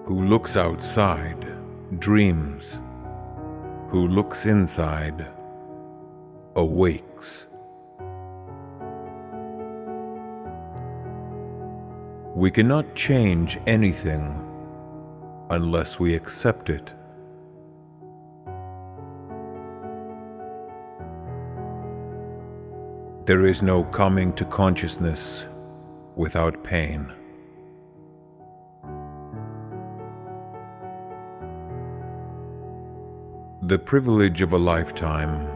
Who looks outside dreams. Who looks inside awakes. We cannot change anything unless we accept it. There is no coming to consciousness without pain. The privilege of a lifetime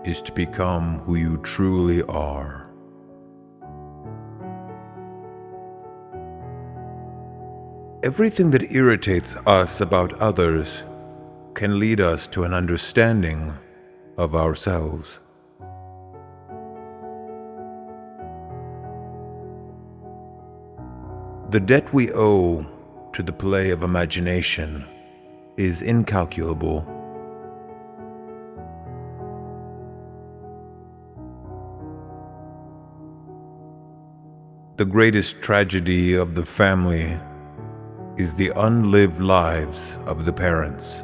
is to become who you truly are. Everything that irritates us about others can lead us to an understanding of ourselves. The debt we owe to the play of imagination is incalculable. The greatest tragedy of the family is the unlived lives of the parents.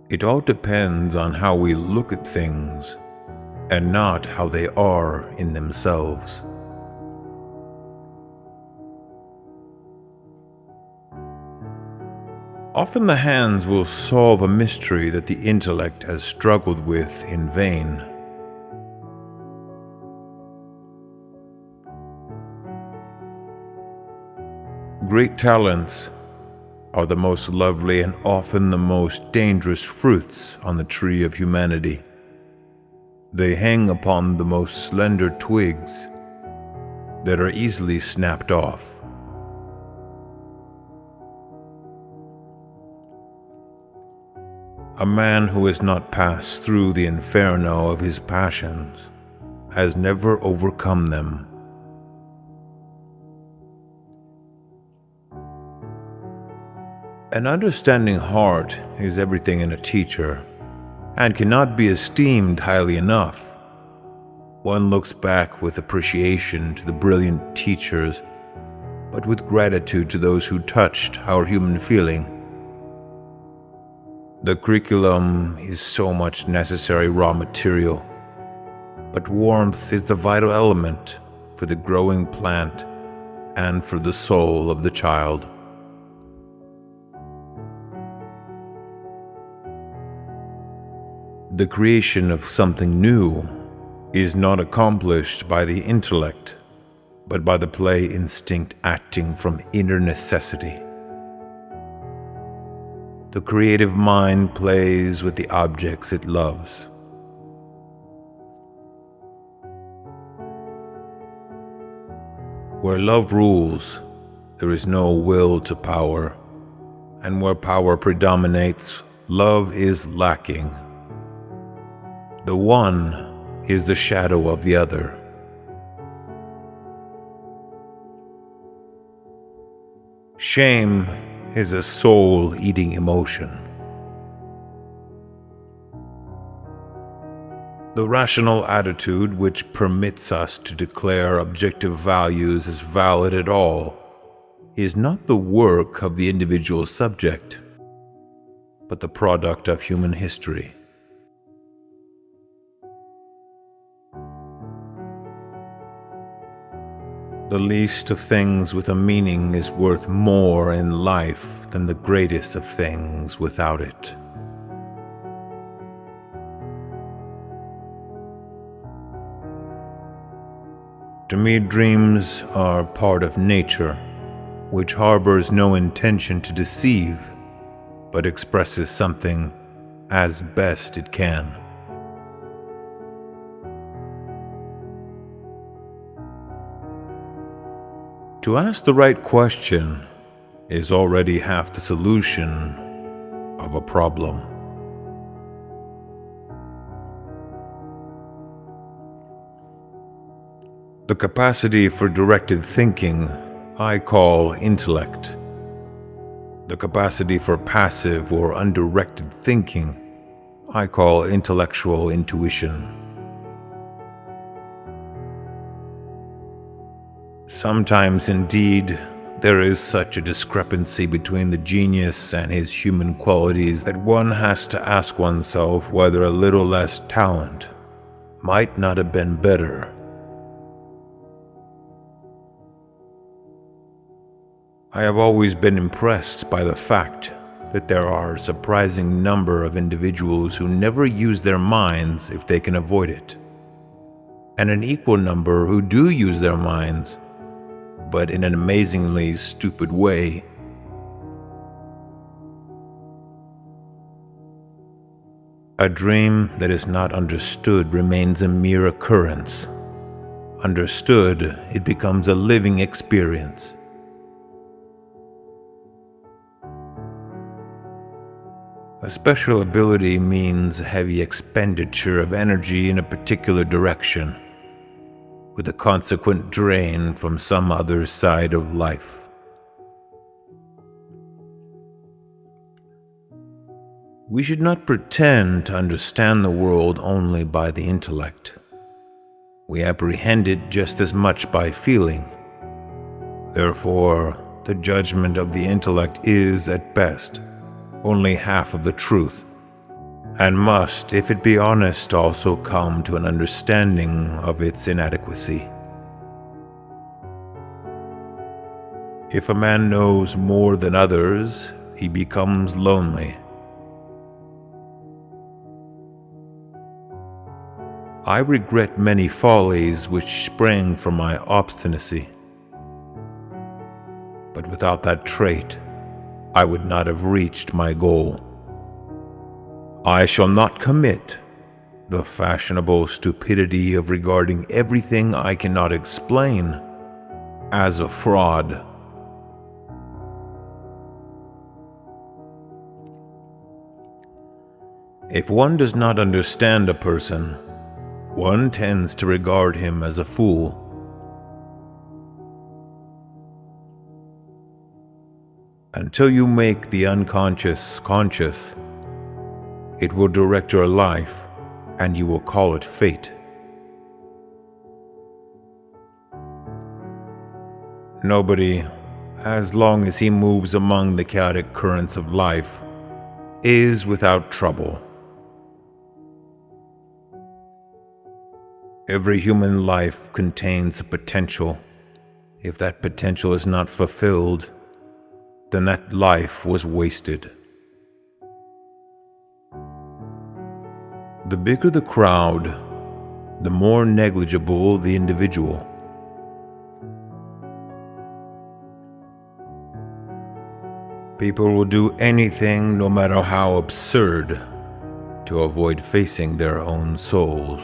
It all depends on how we look at things and not how they are in themselves. Often the hands will solve a mystery that the intellect has struggled with in vain. Great talents are the most lovely and often the most dangerous fruits on the tree of humanity. They hang upon the most slender twigs that are easily snapped off. A man who has not passed through the inferno of his passions has never overcome them. An understanding heart is everything in a teacher and cannot be esteemed highly enough. One looks back with appreciation to the brilliant teachers, but with gratitude to those who touched our human feeling. The curriculum is so much necessary raw material, but warmth is the vital element for the growing plant and for the soul of the child. The creation of something new is not accomplished by the intellect, but by the play instinct acting from inner necessity. The creative mind plays with the objects it loves. Where love rules, there is no will to power, and where power predominates, love is lacking. The one is the shadow of the other. Shame is a soul-eating emotion. The rational attitude which permits us to declare objective values as valid at all is not the work of the individual subject, but the product of human history. The least of things with a meaning is worth more in life than the greatest of things without it. To me, dreams are part of nature, which harbors no intention to deceive, but expresses something as best it can. To ask the right question is already half the solution of a problem. The capacity for directed thinking I call intellect. The capacity for passive or undirected thinking I call intellectual intuition. Sometimes, indeed, there is such a discrepancy between the genius and his human qualities that one has to ask oneself whether a little less talent might not have been better. I have always been impressed by the fact that there are a surprising number of individuals who never use their minds if they can avoid it, and an equal number who do use their minds, but in an amazingly stupid way. A dream that is not understood remains a mere occurrence. Understood, it becomes a living experience. A special ability means a heavy expenditure of energy in a particular direction, with a consequent drain from some other side of life. We should not pretend to understand the world only by the intellect. We apprehend it just as much by feeling. Therefore, the judgment of the intellect is, at best, only half of the truth, and must, if it be honest, also come to an understanding of its inadequacy. If a man knows more than others, he becomes lonely. I regret many follies which sprang from my obstinacy, but without that trait, I would not have reached my goal. I shall not commit the fashionable stupidity of regarding everything I cannot explain as a fraud. If one does not understand a person, one tends to regard him as a fool. Until you make the unconscious conscious, it will direct your life, and you will call it fate. Nobody, as long as he moves among the chaotic currents of life, is without trouble. Every human life contains a potential. If that potential is not fulfilled, then that life was wasted. The bigger the crowd, the more negligible the individual. People will do anything, no matter how absurd, to avoid facing their own souls.